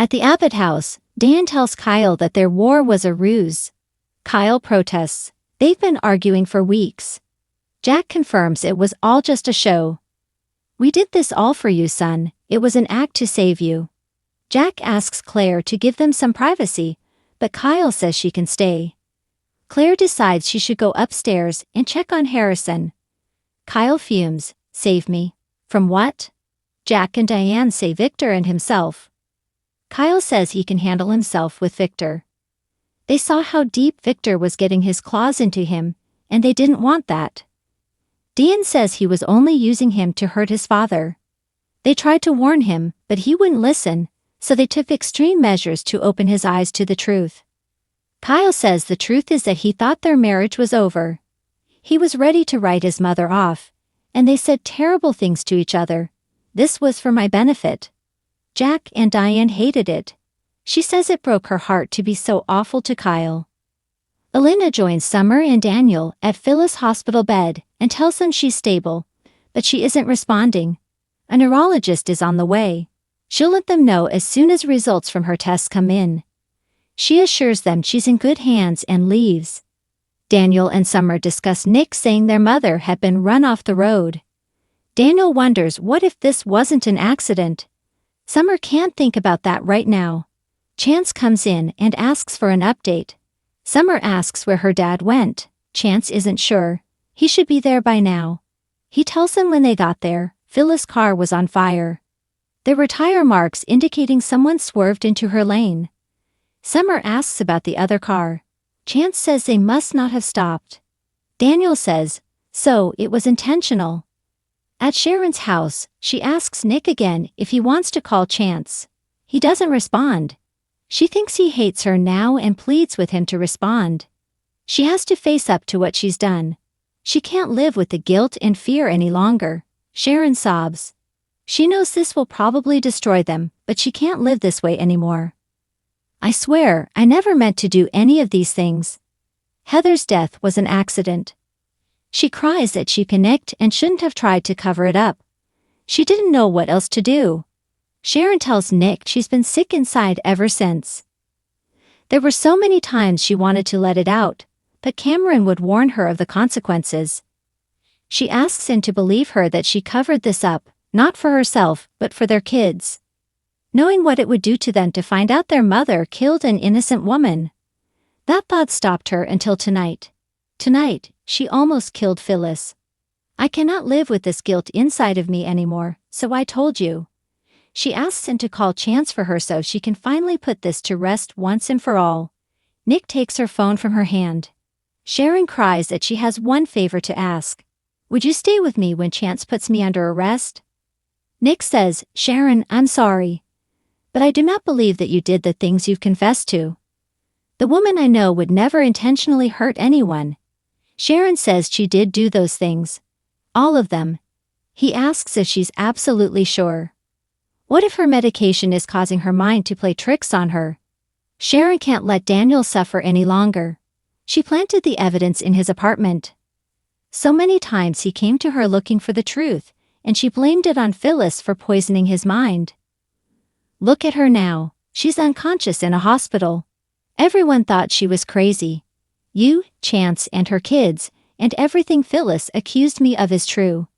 At the Abbott house, Dan tells Kyle that their war was a ruse. Kyle protests. They've been arguing for weeks. Jack confirms it was all just a show. We did this all for you, son. It was an act to save you. Jack asks Claire to give them some privacy, but Kyle says she can stay. Claire decides she should go upstairs and check on Harrison. Kyle fumes. Save me. From what? Jack and Diane say Victor and himself. Kyle says he can handle himself with Victor. They saw how deep Victor was getting his claws into him, and they didn't want that. Dean says he was only using him to hurt his father. They tried to warn him, but he wouldn't listen, so they took extreme measures to open his eyes to the truth. Kyle says the truth is that he thought their marriage was over. He was ready to write his mother off, and they said terrible things to each other. This was for my benefit. Jack and Diane hated it. She says it broke her heart to be so awful to Kyle. Elena joins Summer and Daniel at Phyllis' hospital bed and tells them she's stable, but she isn't responding. A neurologist is on the way. She'll let them know as soon as results from her tests come in. She assures them she's in good hands and leaves. Daniel and Summer discuss Nick saying their mother had been run off the road. Daniel wonders what if this wasn't an accident. Summer can't think about that right now. Chance comes in and asks for an update. Summer asks where her dad went. Chance isn't sure. He should be there by now. He tells them when they got there, Phyllis' car was on fire. There were tire marks indicating someone swerved into her lane. Summer asks about the other car. Chance says they must not have stopped. Daniel says, so it was intentional. At Sharon's house, she asks Nick again if he wants to call Chance. He doesn't respond. She thinks he hates her now and pleads with him to respond. She has to face up to what she's done. She can't live with the guilt and fear any longer. Sharon sobs. She knows this will probably destroy them, but she can't live this way anymore. I swear, I never meant to do any of these things. Heather's death was an accident. She cries that she panicked and shouldn't have tried to cover it up. She didn't know what else to do. Sharon tells Nick she's been sick inside ever since. There were so many times she wanted to let it out, but Cameron would warn her of the consequences. She asks him to believe her that she covered this up, not for herself, but for their kids. Knowing what it would do to them to find out their mother killed an innocent woman. That thought stopped her until tonight. Tonight, she almost killed Phyllis. I cannot live with this guilt inside of me anymore, so I told you. She asks him to call Chance for her so she can finally put this to rest once and for all. Nick takes her phone from her hand. Sharon cries that she has one favor to ask. Would you stay with me when Chance puts me under arrest? Nick says, Sharon, I'm sorry. But I do not believe that you did the things you've confessed to. The woman I know would never intentionally hurt anyone. Sharon says she did do those things. All of them. He asks if she's absolutely sure. What if her medication is causing her mind to play tricks on her? Sharon can't let Daniel suffer any longer. She planted the evidence in his apartment. So many times he came to her looking for the truth, and she blamed it on Phyllis for poisoning his mind. Look at her now. She's unconscious in a hospital. Everyone thought she was crazy. You, Chance, and her kids, and everything Phyllis accused me of is true.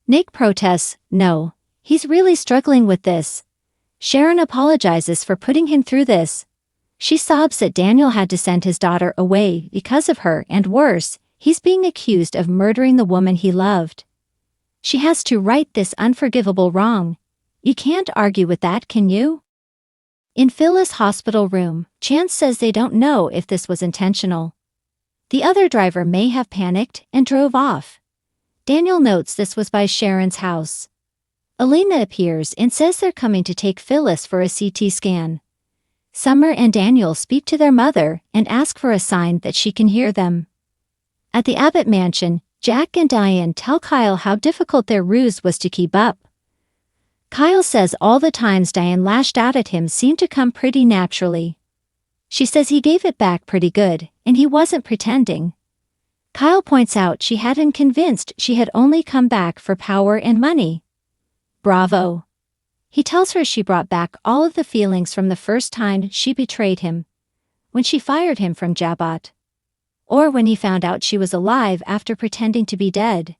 Nick protests, no. He's really struggling with this. Sharon apologizes for putting him through this. She sobs that Daniel had to send his daughter away because of her, and worse, he's being accused of murdering the woman he loved. She has to right this unforgivable wrong. You can't argue with that, can you? In Phyllis' hospital room, Chance says they don't know if this was intentional. The other driver may have panicked and drove off. Daniel notes this was by Sharon's house. Elena appears and says they're coming to take Phyllis for a CT scan. Summer and Daniel speak to their mother and ask for a sign that she can hear them. At the Abbott mansion, Jack and Diane tell Kyle how difficult their ruse was to keep up. Kyle says all the times Diane lashed out at him seemed to come pretty naturally. She says he gave it back pretty good, and he wasn't pretending. Kyle points out she had him convinced she had only come back for power and money. Bravo. He tells her she brought back all of the feelings from the first time she betrayed him, when she fired him from Jabot, or when he found out she was alive after pretending to be dead.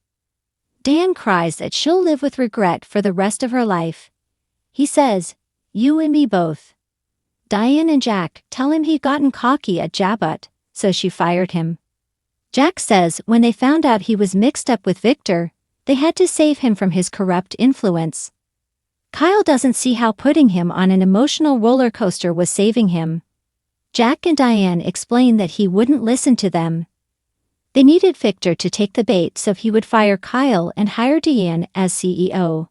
Dan cries that she'll live with regret for the rest of her life. He says, "You and me both." Diane and Jack tell him he'd gotten cocky at Jabot, so she fired him. Jack says when they found out he was mixed up with Victor, they had to save him from his corrupt influence. Kyle doesn't see how putting him on an emotional roller coaster was saving him. Jack and Diane explain that he wouldn't listen to them. They needed Victor to take the bait so he would fire Kyle and hire Diane as CEO.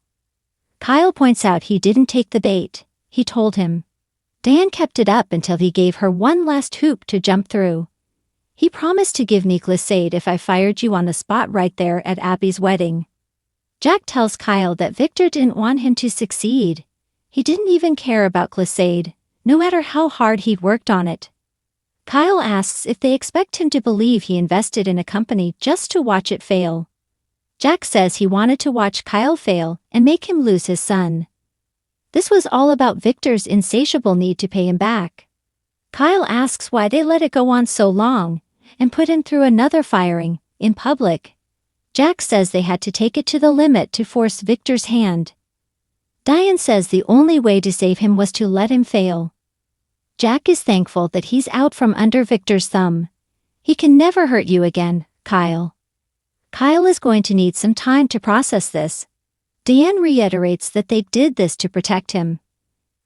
Kyle points out he didn't take the bait, he told him. Dan kept it up until he gave her one last hoop to jump through. He promised to give me Glissade if I fired you on the spot right there at Abby's wedding. Jack tells Kyle that Victor didn't want him to succeed. He didn't even care about Glissade, no matter how hard he'd worked on it. Kyle asks if they expect him to believe he invested in a company just to watch it fail. Jack says he wanted to watch Kyle fail and make him lose his son. This was all about Victor's insatiable need to pay him back. Kyle asks why they let it go on so long and put him through another firing, in public. Jack says they had to take it to the limit to force Victor's hand. Diane says the only way to save him was to let him fail. Jack is thankful that he's out from under Victor's thumb. He can never hurt you again, Kyle. Kyle is going to need some time to process this. Diane reiterates that they did this to protect him.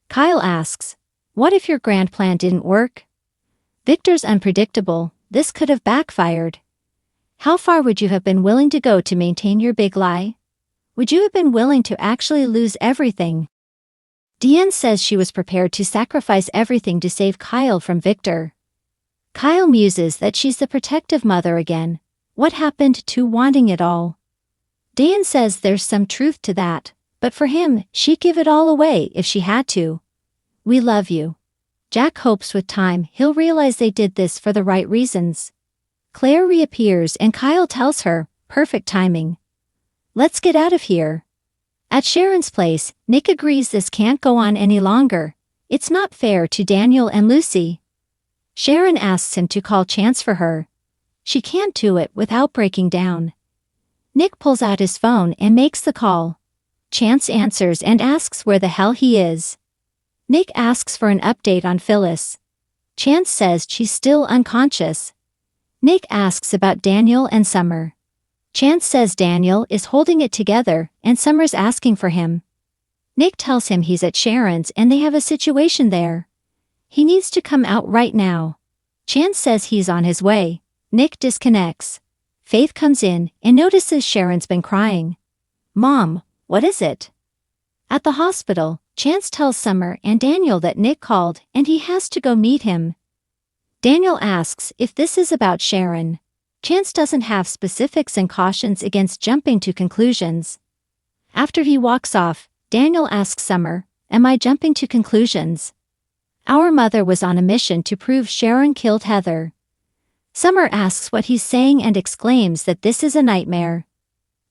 Kyle asks, "What if your grand plan didn't work?" Victor's unpredictable, this could have backfired. How far would you have been willing to go to maintain your big lie? Would you have been willing to actually lose everything? Diane says she was prepared to sacrifice everything to save Kyle from Victor. Kyle muses that she's the protective mother again. What happened to wanting it all? Diane says there's some truth to that, but for him, she'd give it all away if she had to. "We love you." Jack hopes with time he'll realize they did this for the right reasons. Claire reappears and Kyle tells her, perfect timing. "Let's get out of here." At Sharon's place, Nick agrees this can't go on any longer. It's not fair to Daniel and Lucy. Sharon asks him to call Chance for her. She can't do it without breaking down. Nick pulls out his phone and makes the call. Chance answers and asks where the hell he is. Nick asks for an update on Phyllis. Chance says she's still unconscious. Nick asks about Daniel and Summer. Chance says Daniel is holding it together and Summer's asking for him. Nick tells him he's at Sharon's and they have a situation there. He needs to come out right now. Chance says he's on his way. Nick disconnects. Faith comes in and notices Sharon's been crying. "Mom, what is it?" At the hospital, Chance tells Summer and Daniel that Nick called and he has to go meet him. Daniel asks if this is about Sharon. Chance doesn't have specifics and cautions against jumping to conclusions. After he walks off, Daniel asks Summer, "Am I jumping to conclusions? Our mother was on a mission to prove Sharon killed Heather." Summer asks what he's saying and exclaims that this is a nightmare.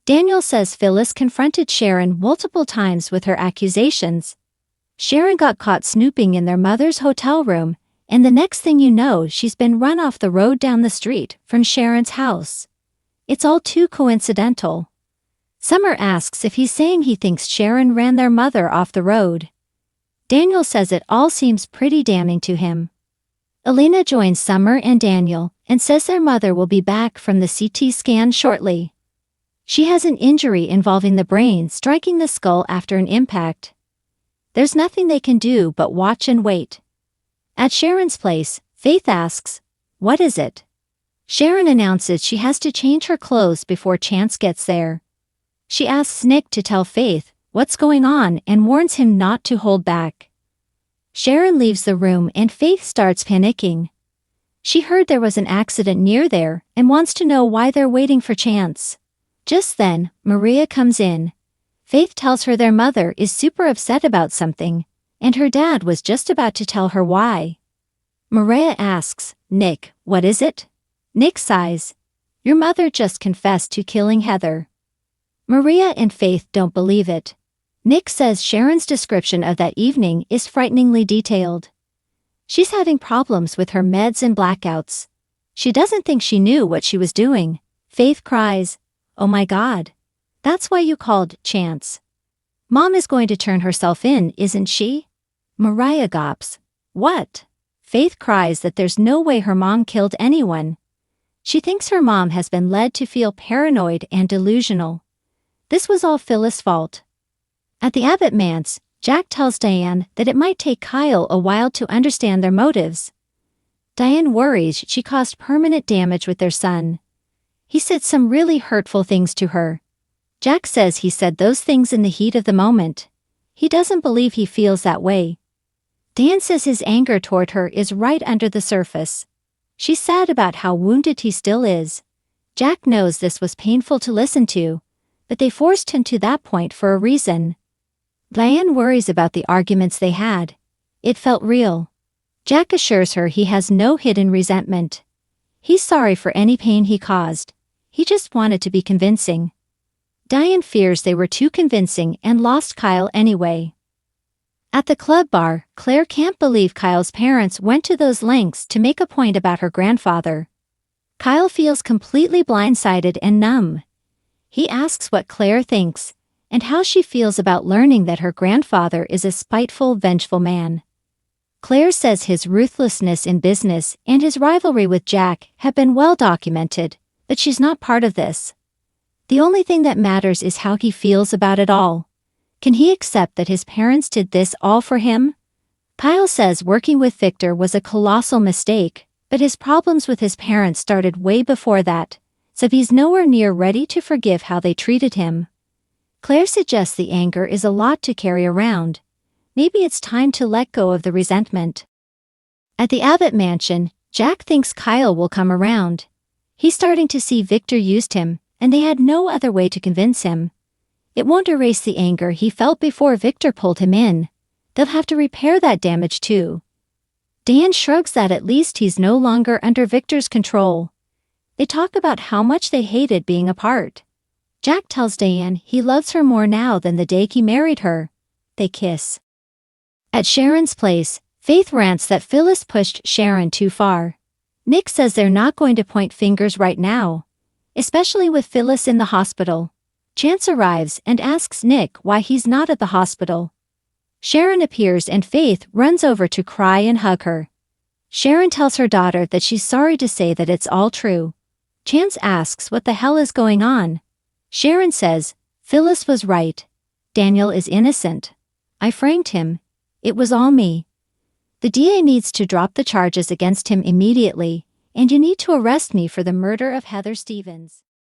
Daniel says Phyllis confronted Sharon multiple times with her accusations. Sharon got caught snooping in their mother's hotel room, and the next thing you know she's been run off the road down the street from Sharon's house. It's all too coincidental. Summer asks if he's saying he thinks Sharon ran their mother off the road. Daniel says it all seems pretty damning to him. Elena joins Summer and Daniel and says their mother will be back from the CT scan shortly. She has an injury involving the brain striking the skull after an impact. There's nothing they can do but watch and wait. At Sharon's place, Faith asks, "What is it?" Sharon announces she has to change her clothes before Chance gets there. She asks Nick to tell Faith what's going on and warns him not to hold back. Sharon leaves the room and Faith starts panicking. She heard there was an accident near there and wants to know why they're waiting for Chance. Just then, Maria comes in. Faith tells her their mother is super upset about something, and her dad was just about to tell her why. Maria asks, "Nick, what is it?" Nick sighs. "Your mother just confessed to killing Heather." Maria and Faith don't believe it. Nick says Sharon's description of that evening is frighteningly detailed. She's having problems with her meds and blackouts. She doesn't think she knew what she was doing. Faith cries, "Oh my God. That's why you called Chance. Mom is going to turn herself in, isn't she?" Mariah gawps. "What?" Faith cries that there's no way her mom killed anyone. She thinks her mom has been led to feel paranoid and delusional. This was all Phyllis' fault. At the Abbott manse, Jack tells Diane that it might take Kyle a while to understand their motives. Diane worries she caused permanent damage with their son. He said some really hurtful things to her. Jack says he said those things in the heat of the moment. He doesn't believe he feels that way. Dan says his anger toward her is right under the surface. She's sad about how wounded he still is. Jack knows this was painful to listen to, but they forced him to that point for a reason. Diane worries about the arguments they had. It felt real. Jack assures her he has no hidden resentment. He's sorry for any pain he caused. He just wanted to be convincing. Diane fears they were too convincing and lost Kyle anyway. At the club bar, Claire can't believe Kyle's parents went to those lengths to make a point about her grandfather. Kyle feels completely blindsided and numb. He asks what Claire thinks, and how she feels about learning that her grandfather is a spiteful, vengeful man. Claire says his ruthlessness in business and his rivalry with Jack have been well documented, but she's not part of this. The only thing that matters is how he feels about it all. Can he accept that his parents did this all for him? Kyle says working with Victor was a colossal mistake, but his problems with his parents started way before that, so he's nowhere near ready to forgive how they treated him. Claire suggests the anger is a lot to carry around. Maybe it's time to let go of the resentment. At the Abbott mansion, Jack thinks Kyle will come around. He's starting to see Victor used him, and they had no other way to convince him. It won't erase the anger he felt before Victor pulled him in. They'll have to repair that damage too. Dan shrugs that at least he's no longer under Victor's control. They talk about how much they hated being apart. Jack tells Diane he loves her more now than the day he married her. They kiss. At Sharon's place, Faith rants that Phyllis pushed Sharon too far. Nick says they're not going to point fingers right now, especially with Phyllis in the hospital. Chance arrives and asks Nick why he's not at the hospital. Sharon appears and Faith runs over to cry and hug her. Sharon tells her daughter that she's sorry to say that it's all true. Chance asks what the hell is going on. Sharon says, "Phyllis was right. Daniel is innocent. I framed him. It was all me. The DA needs to drop the charges against him immediately, and you need to arrest me for the murder of Heather Stevens."